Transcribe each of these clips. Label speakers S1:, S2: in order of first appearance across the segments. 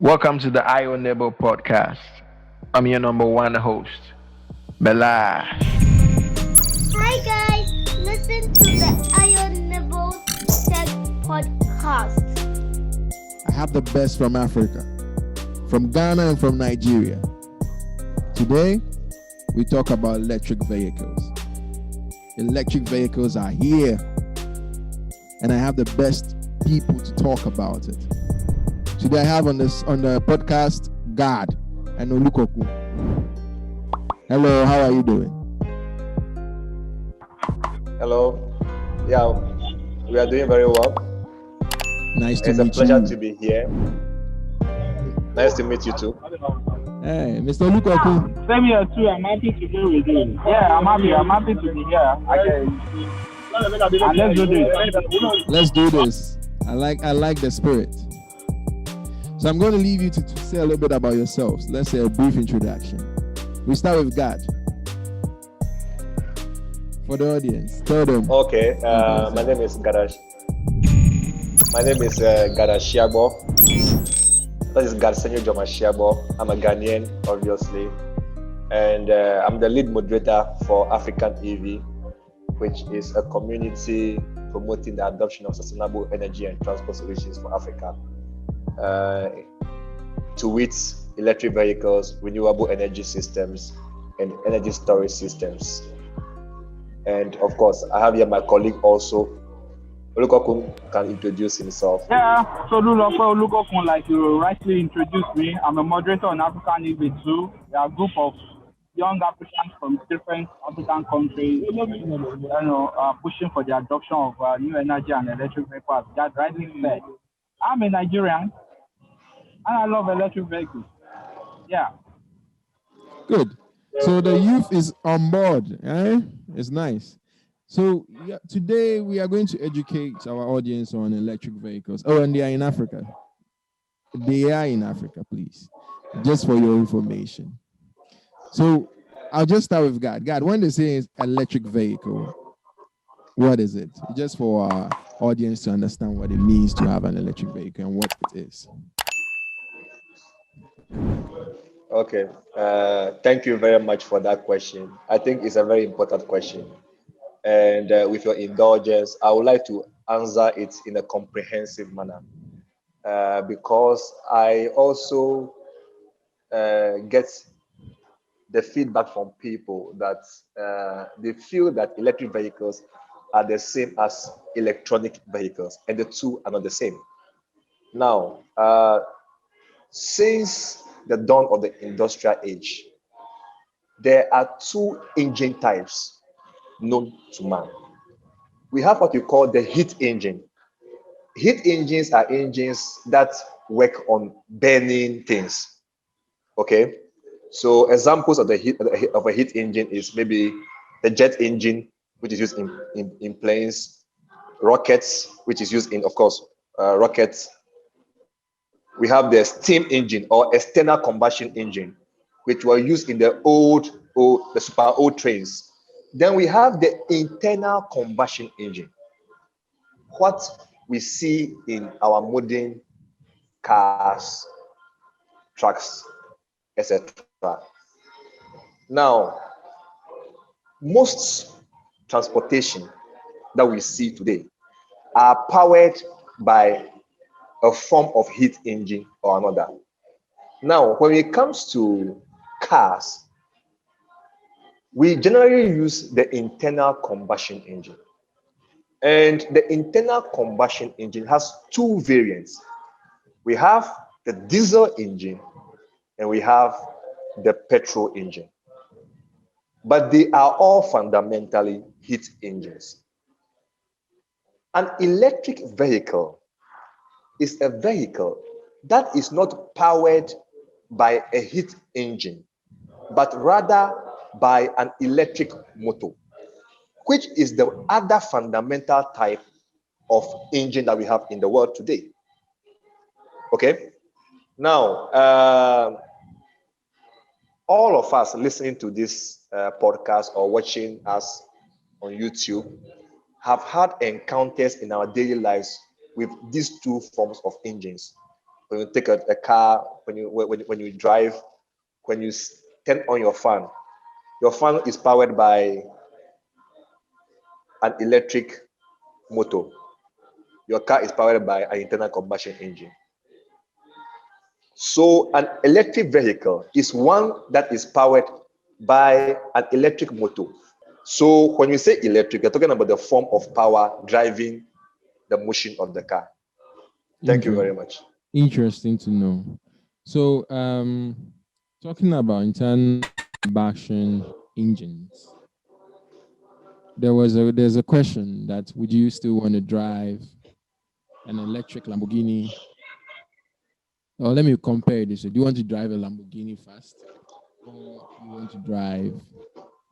S1: Welcome to the AfricanEV podcast. I'm your number one host, Bella.
S2: Hi guys, listen to the AfricanEV Tech podcast.
S3: I have the best from Africa, from Ghana and from Nigeria. Today, we talk about electric vehicles. Electric vehicles are here, and I have the best people to talk about it. Today, I have on the podcast Gad and Olukokun. Hello, how are you doing?
S4: Hello. Yeah, we are doing very well.
S3: Nice to
S4: It's
S3: meet
S4: a pleasure
S3: you.
S4: to be here. Nice to meet you too.
S3: Hey, Mr. Olukokun.
S5: Same here too. I'm happy to be with you. Yeah, I'm happy. I'm happy to be here again. And let's do this.
S3: Let's do this. I like the spirit. So I'm going to leave you to say a little bit about yourselves. Let's say a brief introduction. We start with Gad. For the audience, tell them.
S4: Okay. My name is Gad Ashiagbor. That is Gad Ashiagbor. I'm a Ghanaian, obviously, and I'm the lead moderator for AfricanEV, which is a community promoting the adoption of sustainable energy and transport solutions for Africa. To wit, electric vehicles, renewable energy systems, and energy storage systems. And of course, I have here my colleague also. Olukokun can introduce himself.
S5: Yeah, so Olukokun, like you rightly introduced me, I'm a moderator on AfricanEV too. We are a group of young Africans from different African countries, pushing for the adoption of new energy and electric vehicles. That rightly said. I'm a Nigerian, and I love electric vehicles. Yeah.
S3: Good. So the youth is on board. It's nice. So today we are going to educate our audience on electric vehicles. Oh, and they are in Africa. They are in Africa, please. Just for your information. So I'll just start with Gad. Gad, when they say electric vehicle, what is it? Just for our audience to understand what it means to have an electric vehicle and what it is.
S4: Okay. Thank you very much for that question. I think it's a very important question. And with your indulgence, I would like to answer it in a comprehensive manner because I also get the feedback from people that they feel that electric vehicles are the same as electronic vehicles, and the two are not the same. Now, since the dawn of the industrial age, there are two engine types known to man. We have what we call the heat engine. Heat engines are engines that work on burning things. Okay, so examples of of a heat engine is maybe the jet engine, which is used in planes, rockets, which is used in, of course, rockets. We have the steam engine or external combustion engine, which were used in the super old trains. Then we have the internal combustion engine, what we see in our modern cars, trucks, etc. Now, most transportation that we see today are powered by a form of heat engine or another. Now, when it comes to cars, we generally use the internal combustion engine. And the internal combustion engine has two variants. We have the diesel engine and we have the petrol engine. But they are all fundamentally heat engines. An electric vehicle is a vehicle that is not powered by a heat engine, but rather by an electric motor, which is the other fundamental type of engine that we have in the world today. Okay? Now, all of us listening to this podcast or watching us on YouTube have had encounters in our daily lives with these two forms of engines. when you take a car, when you drive, when you turn on your fan is powered by an electric motor. Your car is powered by an internal combustion engine. So an electric vehicle is one that is powered by an electric motor. So when we say electric, you're talking about the form of power driving the motion of the car. Thank you very much.
S3: Interesting to know. So, talking about internal combustion engines, there's a question that would you still want to drive an electric Lamborghini? Or let me compare this. Do you want to drive a Lamborghini fast, or you want to drive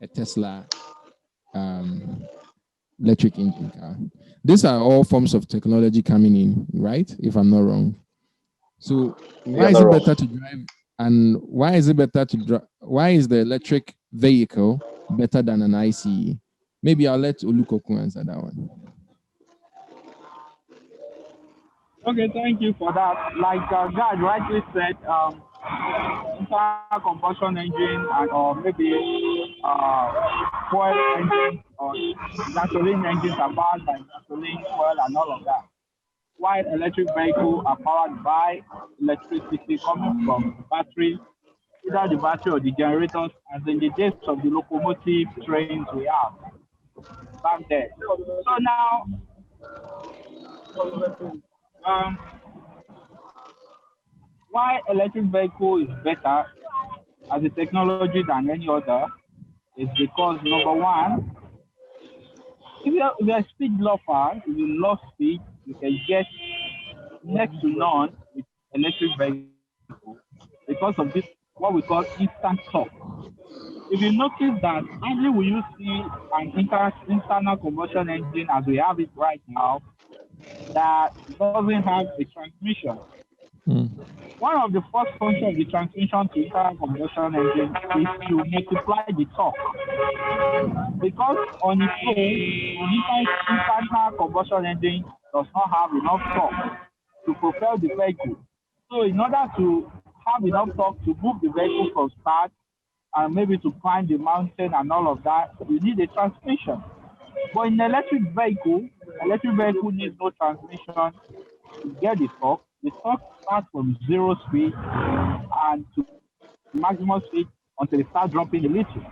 S3: a Tesla electric engine car? These are all forms of technology coming in, right? If I'm not wrong. So why is it better to drive, and why is it better to drive? Why is the electric vehicle better than an ICE? Maybe I'll let Olukokun answer that one.
S5: Okay, thank you for that. Like Gad rightly said, internal combustion engine or maybe fuel engines or gasoline engines are powered by gasoline, fuel, and all of that. While electric vehicles are powered by electricity coming from battery, either the battery or the generators, as in the days of the locomotive trains we have back there. So now, why electric vehicle is better as a technology than any other is because, number one, if you're a speed lover, if you love speed, you can get next to none with electric vehicle because of this, what we call instant torque. If you notice that only will you see an internal combustion engine as we have it right now that doesn't have a transmission. One of the first functions of the transmission to internal combustion engine is to multiply the torque. Because on its own, internal combustion engine does not have enough torque to propel the vehicle. So in order to have enough torque to move the vehicle from start and maybe to climb the mountain and all of that, you need a transmission. But in electric vehicle needs no transmission to get the torque. The torque starts from 0 speed and to maximum speed until it starts dropping a little.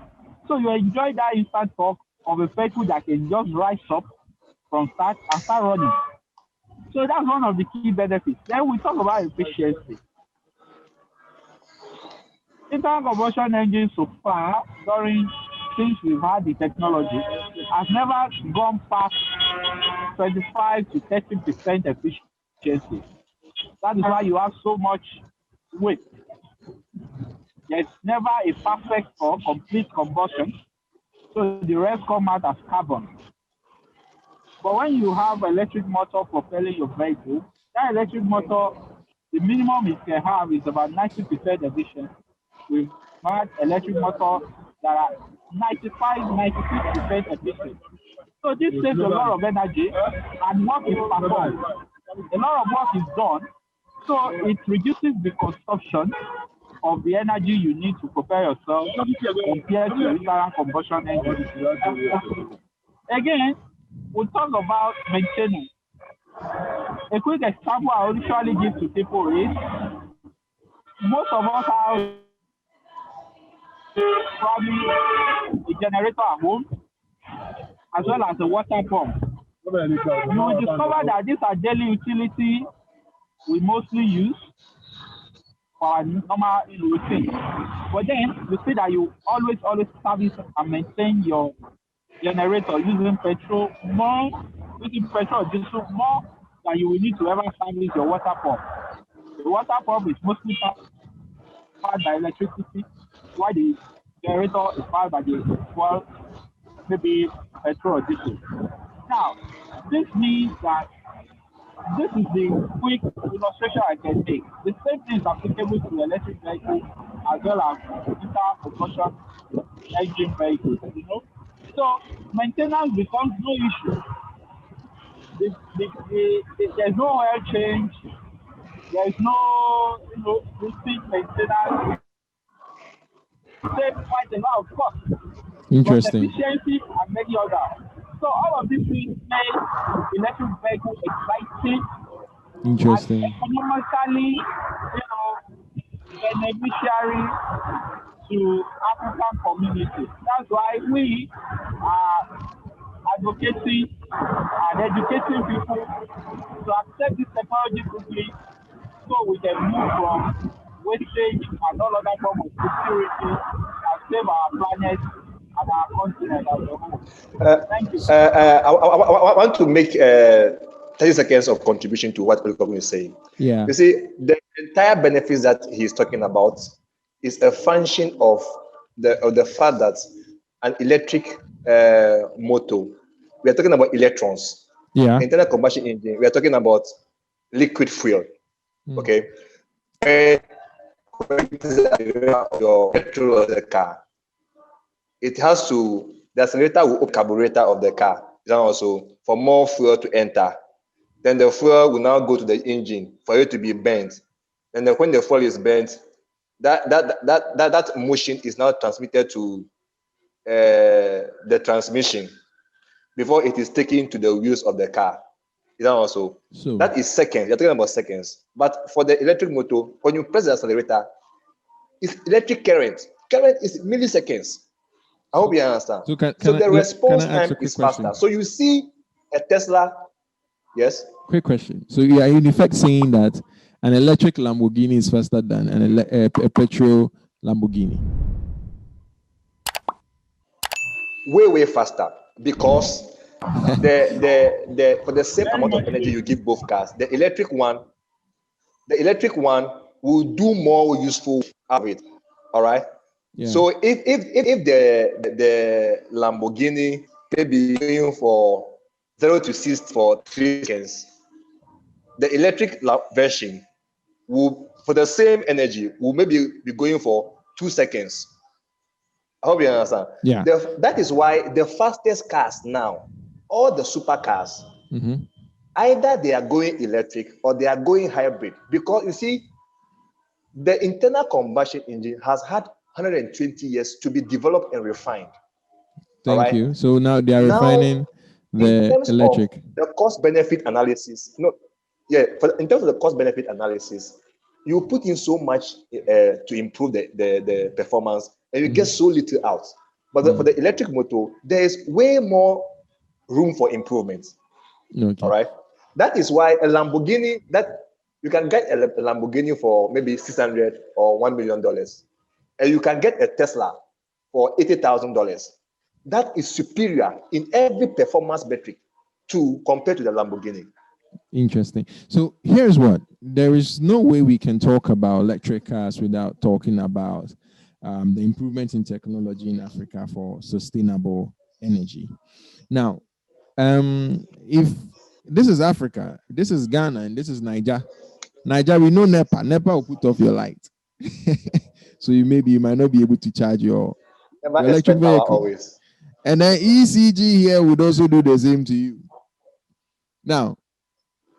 S5: So you enjoy that instant torque of a vehicle that can just rise up from start and start running. So that's one of the key benefits. Then we talk about efficiency. Internal combustion engines so far, since we've had the technology, has never gone past 25 to 30% efficiency. That is why you have so much weight. There's never a perfect or complete combustion, so the rest come out as carbon. But when you have electric motor propelling your vehicle, that electric motor, the minimum it can have is about 90% efficient. We've had electric motors that are 95, 96% efficient. So this saves a lot of energy and work is performed. A lot of work is done, so it reduces the consumption of the energy you need to prepare yourself compared to internal combustion engine. Again, we'll talk about maintenance. A quick example I usually give to people is most of us have probably a generator at home as well as a water pump. You will discover that these are daily utility we mostly use for our normal routine. But then you see that you always service and maintain your generator using petrol or diesel more than you will need to ever service your water pump. The water pump is mostly powered by electricity, while the generator is powered by the fuel, maybe petrol or diesel. Now, this means that this is the quick illustration I can take. The same thing is applicable to electric vehicles as well as internal combustion engine vehicles, you know. So maintenance becomes no issue. There's no oil change, There is no, routine maintenance. Save quite a lot of cost, cost
S3: Interesting.
S5: efficiency, and many others. So all of these things make electric vehicles exciting and
S3: Interesting.
S5: economically, beneficiary to African community. That's why we are advocating and educating people to accept this technology quickly so we can move from wastage and all other forms of security and save our planet and our continent as a whole. Thank you.
S4: I want to make 30 seconds of contribution to what Olukokun is saying.
S3: Yeah.
S4: You see, the entire benefits that he's talking about is a function of the fact that an electric motor, we are talking about electrons.
S3: Yeah.
S4: Internal combustion engine, we are talking about liquid fuel. Okay. Your petrol of the car, it has to, the accelerator will open the carburetor of the car. Then also for more fuel to enter. Then the fuel will now go to the engine for it to be burnt. And then when the fuel is burnt, that motion is now transmitted to the transmission before it is taken to the wheels of the car. Is that also?
S3: So
S4: that is seconds. You're talking about seconds. But for the electric motor, when you press the accelerator, it's electric current. Current is milliseconds. I hope you understand.
S3: So,
S4: the response time is faster. So you see a Tesla. Yes.
S3: Quick question. So you are in effect saying that an electric Lamborghini is faster than a petrol Lamborghini?
S4: Way faster, because the for the same amount of energy you give both cars, the electric one will do more useful of it. All right. Yeah. So if the Lamborghini maybe going for 0 to 60 for 3 seconds, the electric version will, for the same energy, will maybe be going for 2 seconds. I hope you understand.
S3: Yeah.
S4: That is why the fastest cars now, all the supercars, either they are going electric or they are going hybrid. Because you see, the internal combustion engine has had 120 years to be developed and refined.
S3: Thank you. So now they are refining the electric.
S4: The cost benefit analysis. In terms of the cost benefit analysis, you put in so much to improve the performance, and you get so little out. But for the electric motor, there is way more room for improvement.
S3: Okay.
S4: All right. That is why a Lamborghini, that you can get a Lamborghini for maybe $600 or $1 million, and you can get a Tesla for $80,000. That is superior in every performance metric compared to the Lamborghini.
S3: Interesting. So here's what, there is no way we can talk about electric cars without talking about the improvement in technology in Africa for sustainable energy. Now, if this is Africa, this is Ghana, and this is Niger. Niger, we know NEPA. NEPA will put off your light. So you might not be able to charge your electric vehicle.
S4: Always.
S3: And then ECG here would also do the same to you. Now,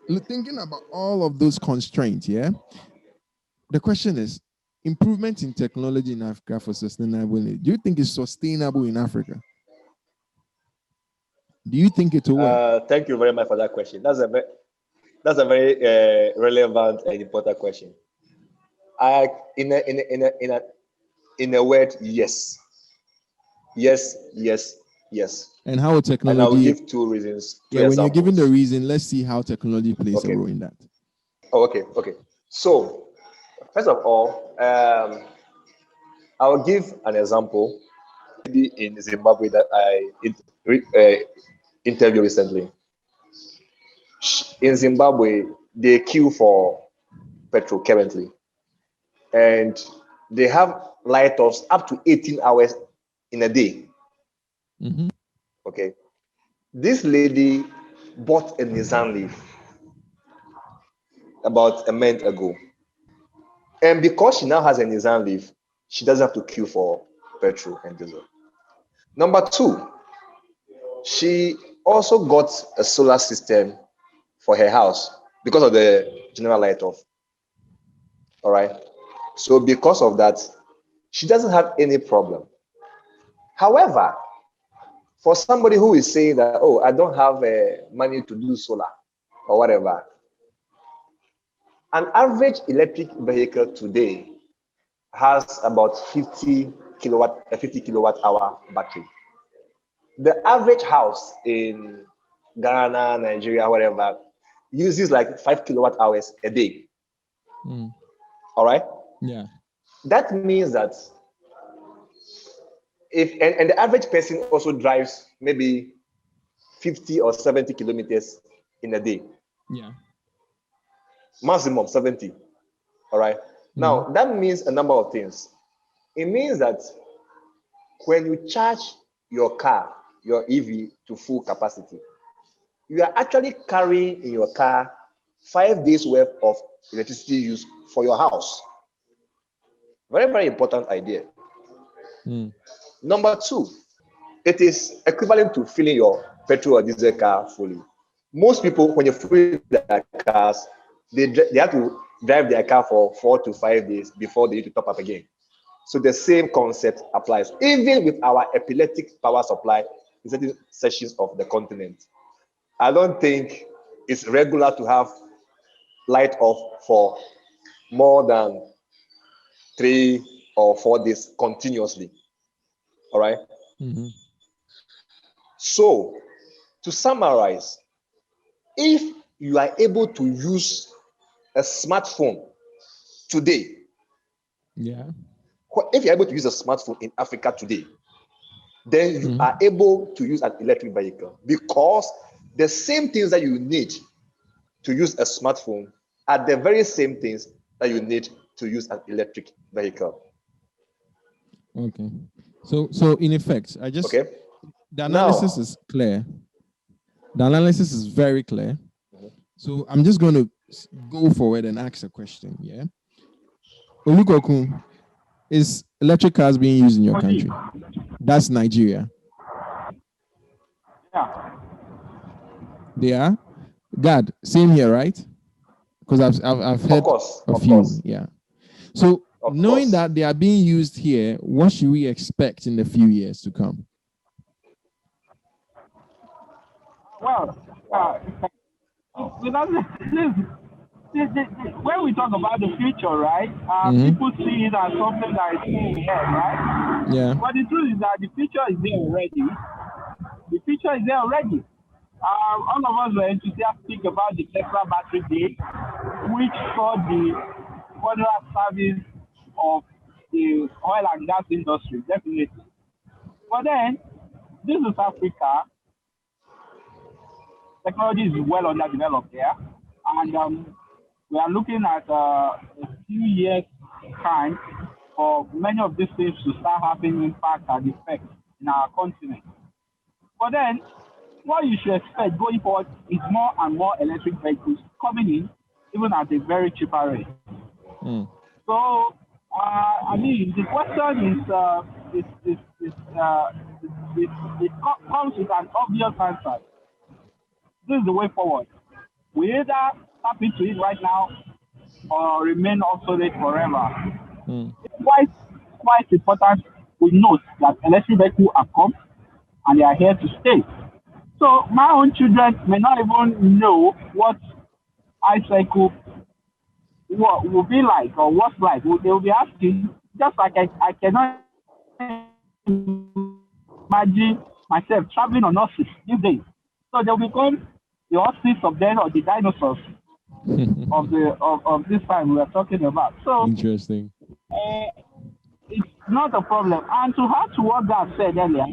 S3: thinking about all of those constraints, the question is, improvement in technology in Africa for sustainable energy, do you think it's sustainable in Africa? Do you think it will work?
S4: Thank you very much for that question. That's a very relevant and important question. In a word, yes.
S3: And how technology?
S4: And I will give 2 reasons.
S3: When you're giving the reason, let's see how technology plays a role in that.
S4: Oh, okay. So, first of all, I will give an example. In Zimbabwe that I interviewed recently. In Zimbabwe, they queue for petrol currently, and they have light-offs up to 18 hours in a day. Okay. This lady bought a Nissan Leaf about a month ago. And because she now has a Nissan Leaf, she doesn't have to queue for petrol and diesel. Number 2, she also got a solar system for her house because of the general light off. All right. So because of that, she doesn't have any problem. However, for somebody who is saying that, oh, I don't have money to do solar or whatever, an average electric vehicle today has about 50 kilowatt hour battery. The average house in Ghana, Nigeria, whatever, uses like 5 kilowatt hours a day. All right.
S3: Yeah.
S4: That means that if and the average person also drives maybe 50 or 70 kilometers in a day.
S3: Yeah.
S4: Maximum 70. All right. Now that means a number of things. It means that when you charge your car, your EV to full capacity, you are actually carrying in your car 5 days worth of electricity use for your house. Very, very important idea. Number two, it is equivalent to filling your petrol or diesel car fully. Most people, when you fill their cars, they have to drive their car for 4 to 5 days before they need to top up again. So the same concept applies, even with our epileptic power supply in certain sections of the continent. I don't think it's regular to have light off for more than 3 or 4 days continuously. All right. So to summarize, if you are able to use a smartphone today, if you're able to use a smartphone in Africa today, then you are able to use an electric vehicle, because the same things that you need to use a smartphone are the very same things that you need to use an electric vehicle.
S3: Okay. So in effect, the analysis is clear. The analysis is very clear. So I'm just going to go forward and ask a question. Yeah. Olukokun, is electric cars being used in your country? That's Nigeria.
S5: Yeah.
S3: They are? Gad, same here, right? Because I've heard a few. Yeah. So knowing that they are being used here, what should we expect in the few years to come?
S5: Well, when we talk about the future, right? People see it as something that is here, right?
S3: Yeah.
S5: But the truth is that the future is there already. The future is there already. All of us were enthusiastic about the Tesla battery day, which saw the further service of the oil and gas industry, definitely. But then, this is Africa. Technology is well underdeveloped there, and we are looking at a few years' time for many of these things to start having impact and effect in our continent. But then, what you should expect going forward is more and more electric vehicles coming in, even at a very cheaper rate. So, I mean, the question it comes with an obvious answer. This is the way forward. We either tap into it right now or remain obsolete forever. It's quite important we note that electric vehicles are come and they are here to stay. So my own children may not even know what iCycle will be like or what's like. They will be asking, just like I cannot imagine myself traveling on horses these days. So they'll become the horses of them or the dinosaurs of this time we are talking about. So
S3: interesting.
S5: It's not a problem. And to add to what God said earlier,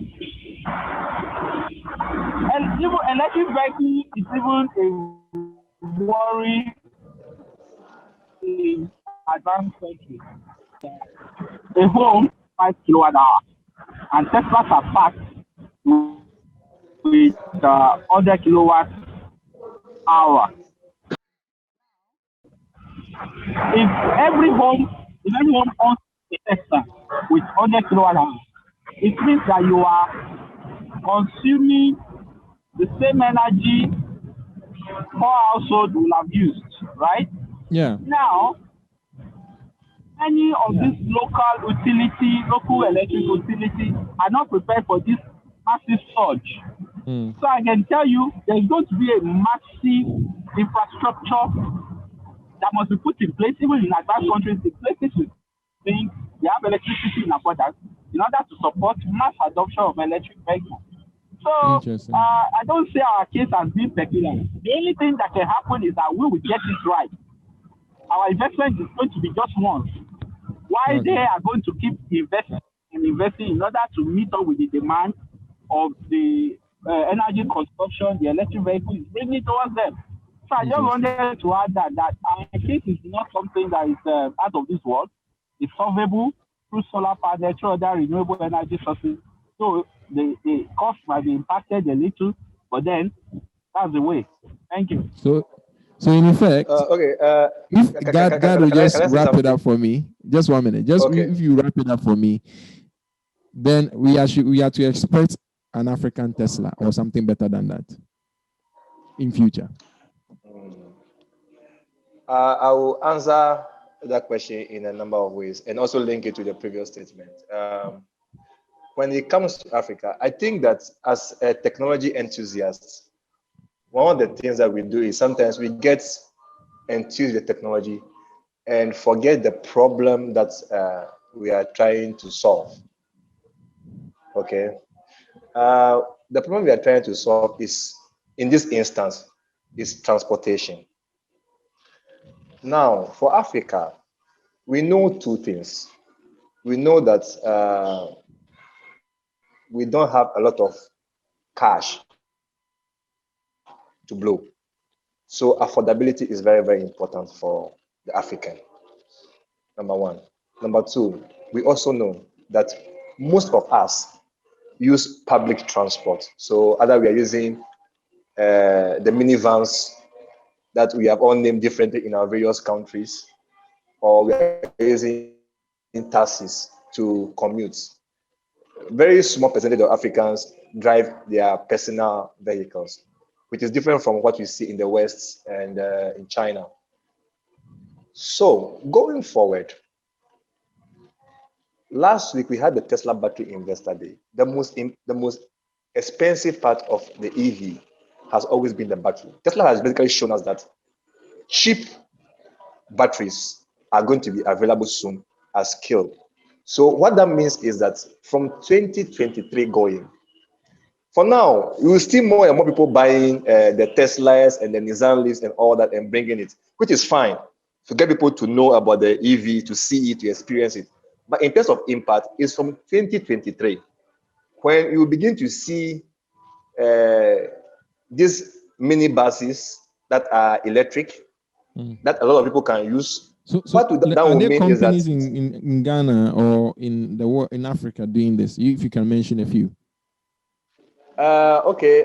S5: and even electric vehicle is even a worry in advanced countries. A home 5 kilowatt hour, and Teslas are packed with 100 kilowatt hour. If every home owns a Tesla with 100 kilowatt hour, it means that you are consuming the same energy 4 households will have used, right?
S3: Yeah.
S5: Now, Many of these local electric utilities are not prepared for this massive surge. So I can tell you there's going to be a massive infrastructure that must be put in place, even in advanced countries, the places we think they have electricity in abundance in order to support mass adoption of electric vehicles. So
S3: Interesting.
S5: I don't say our case has been peculiar. The only thing that can happen is that we will get it right. Our investment is going to be just once. Why they are going to keep investing in order to meet up with the demand of the energy consumption the electric vehicle is bringing towards them. So I just wanted to add that our case is not something that is out of this world. It's solvable through solar panels, through other renewable energy sources. So the cost might be impacted a little, but then that's the way. Thank you.
S3: So in effect, if
S4: can
S3: God will
S4: I
S3: just
S4: say
S3: wrap it
S4: something?
S3: up for me, just 1 minute. Just
S4: Okay.
S3: if you wrap it up for me, then we are to expect an African Tesla or something better than that in future.
S4: I will answer that question in a number of ways and also link it to the previous statement. When it comes to Africa, I think that as a technology enthusiast, one of the things that we do is sometimes we get enthused with technology and forget the problem that we are trying to solve. Okay. The problem we are trying to solve is, in this instance, is transportation. Now, for Africa, we know two things. We know that we don't have a lot of cash to blow. So affordability is very, very important for the African, number one. Number two, we also know that most of us use public transport. So either we are using the minivans that we have all named differently in our various countries, or we are using taxis to commute. Very small percentage of Africans drive their personal vehicles, which is different from what we see in the West and in China. So going forward, last week we had the Tesla Battery Investor Day. The most expensive part of the EV has always been the battery. Tesla has basically shown us that cheap batteries are going to be available soon as scale. So what that means is that from 2023 going, for now, you will see more and more people buying the Teslas and the Nissan Leafs and all that and bringing it, which is fine to get people to know about the EV, to see it, to experience it. But in terms of impact, it's from 2023 when you begin to see these mini buses that are electric, that a lot of people can use.
S3: So
S4: what that
S3: are
S4: will
S3: there
S4: mean is that
S3: companies in Ghana or in the world, in Africa, doing this? If you can mention a few.
S4: Okay,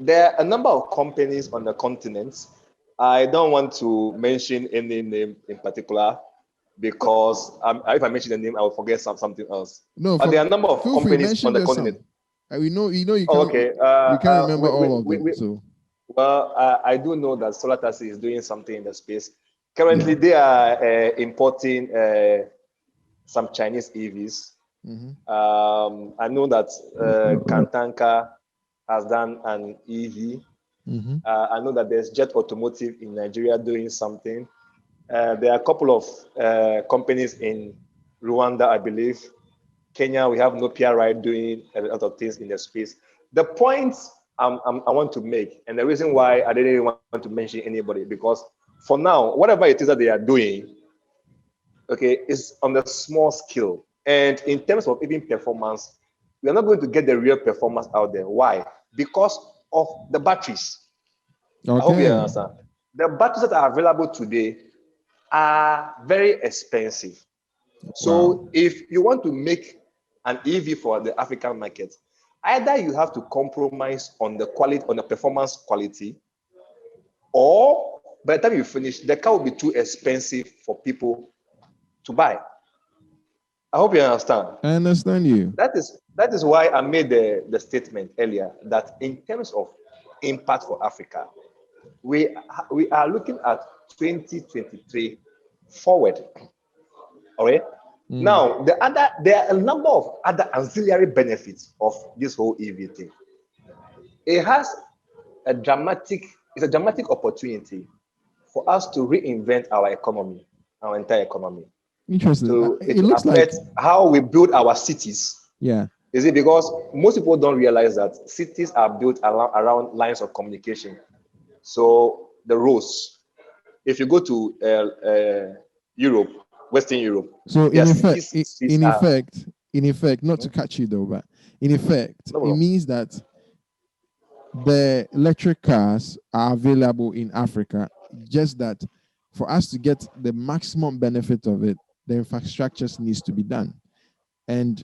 S4: there are a number of companies on the continent. I don't want to mention any name in particular because if I mention the name, I will forget something else.
S3: No,
S4: but there are a number of
S3: feel free,
S4: companies on
S3: mention
S4: the
S3: just
S4: continent.
S3: some. We know you can't.
S4: Okay,
S3: you can't remember all of them. So
S4: well, I do know that Solar Taxi is doing something in the space. Currently, they are importing some Chinese EVs. I know that Kantanka has done an EV. I know that there's Jet Automotive in Nigeria doing something. There are a couple of companies in Rwanda, I believe. Kenya, we have Nokia Ride doing a lot of things in the space. The point I want to make, and the reason why I didn't want to mention anybody, because for now, whatever it is that they are doing, okay, is on the small scale. And in terms of even performance, we are not going to get the real performance out there. Why? Because of the batteries. Okay. I hope you understand. The batteries that are available today are very expensive. So if you want to make an EV for the African market, either you have to compromise on the quality, on the performance quality, or by the time you finish, the car will be too expensive for people to buy. I hope you understand.
S3: I understand you.
S4: That is why I made the statement earlier that in terms of impact for Africa, we are looking at 2023 forward. All right. Now, there are a number of other ancillary benefits of this whole EV thing. It has it's a dramatic opportunity for us to reinvent our economy, our entire economy.
S3: Interesting.
S4: It looks affect how we build our cities.
S3: Yeah.
S4: Is it because most people don't realize that cities are built around lines of communication? So the roads, if you go to Europe, Western Europe,
S3: so in effect, not to catch you though, but in effect, it means that the electric cars are available in Africa, just that for us to get the maximum benefit of it, the infrastructure needs to be done. And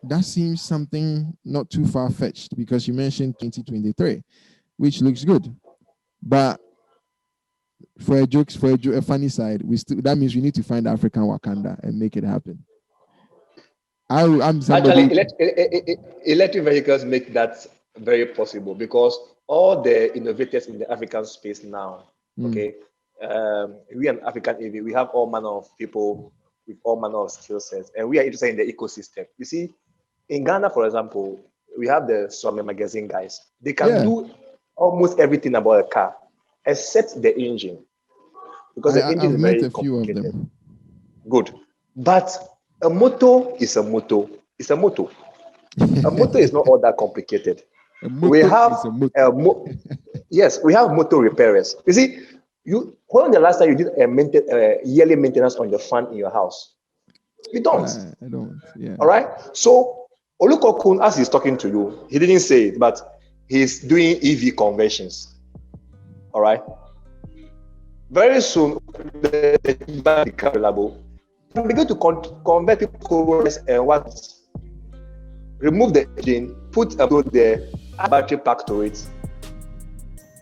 S3: that seems something not too far-fetched, because you mentioned 2023, which looks good. But for a funny side, that means we need to find African Wakanda and make it happen.
S4: Actually, electric vehicles make that very possible, because all the innovators in the African space now, okay, we and AfricanEV, we have all manner of people with all manner of skill sets, and we are interested in the ecosystem. You see, in Ghana, for example, we have the Swami Magazine guys. They can do almost everything about a car, except the engine, because the engine is very complicated. Good, but a motor is a motor. It's a motor. A motor is not all that complicated. We have yes, we have motor repairers. You see, when was the last time you did a yearly maintenance on your fan in your house? You don't.
S3: I don't. Yeah.
S4: All right. So Olukokun, as he's talking to you, he didn't say it, but he's doing EV conversions. All right. Very soon, the become available. You begin to convert people and what? Remove the engine, put the battery pack to it.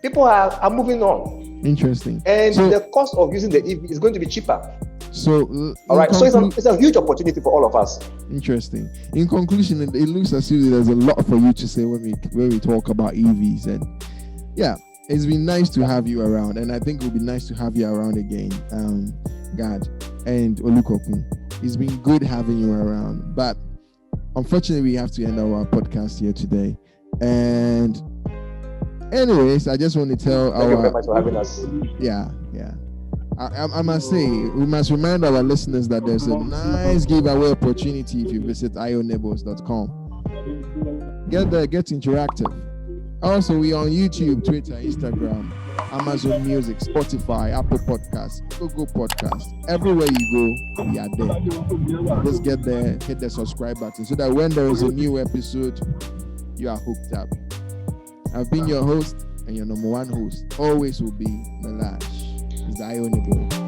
S4: People are moving on.
S3: Interesting.
S4: And the cost of using the EV is going to be cheaper.
S3: So,
S4: all right. So it's a huge opportunity for all of us.
S3: Interesting. In conclusion, it looks as if there's a lot for you to say when we talk about EVs. And yeah, it's been nice to have you around. And I think it will be nice to have you around again, Gad and Olukokun. It's been good having you around. But unfortunately, we have to end our podcast here today. And anyways, I just want to tell
S4: Thank you very much for having us.
S3: Yeah. I must say, we must remind our listeners that there's a nice giveaway opportunity if you visit ioneighbors.com. Get there, get interactive. Also, we are on YouTube, Twitter, Instagram, Amazon Music, Spotify, Apple Podcasts, Google Podcasts. Everywhere you go, we are there. Just get there, hit the subscribe button so that when there is a new episode, you are hooked up. I've been your host and your number one host. Always will be Melash. It's the AfricanEV.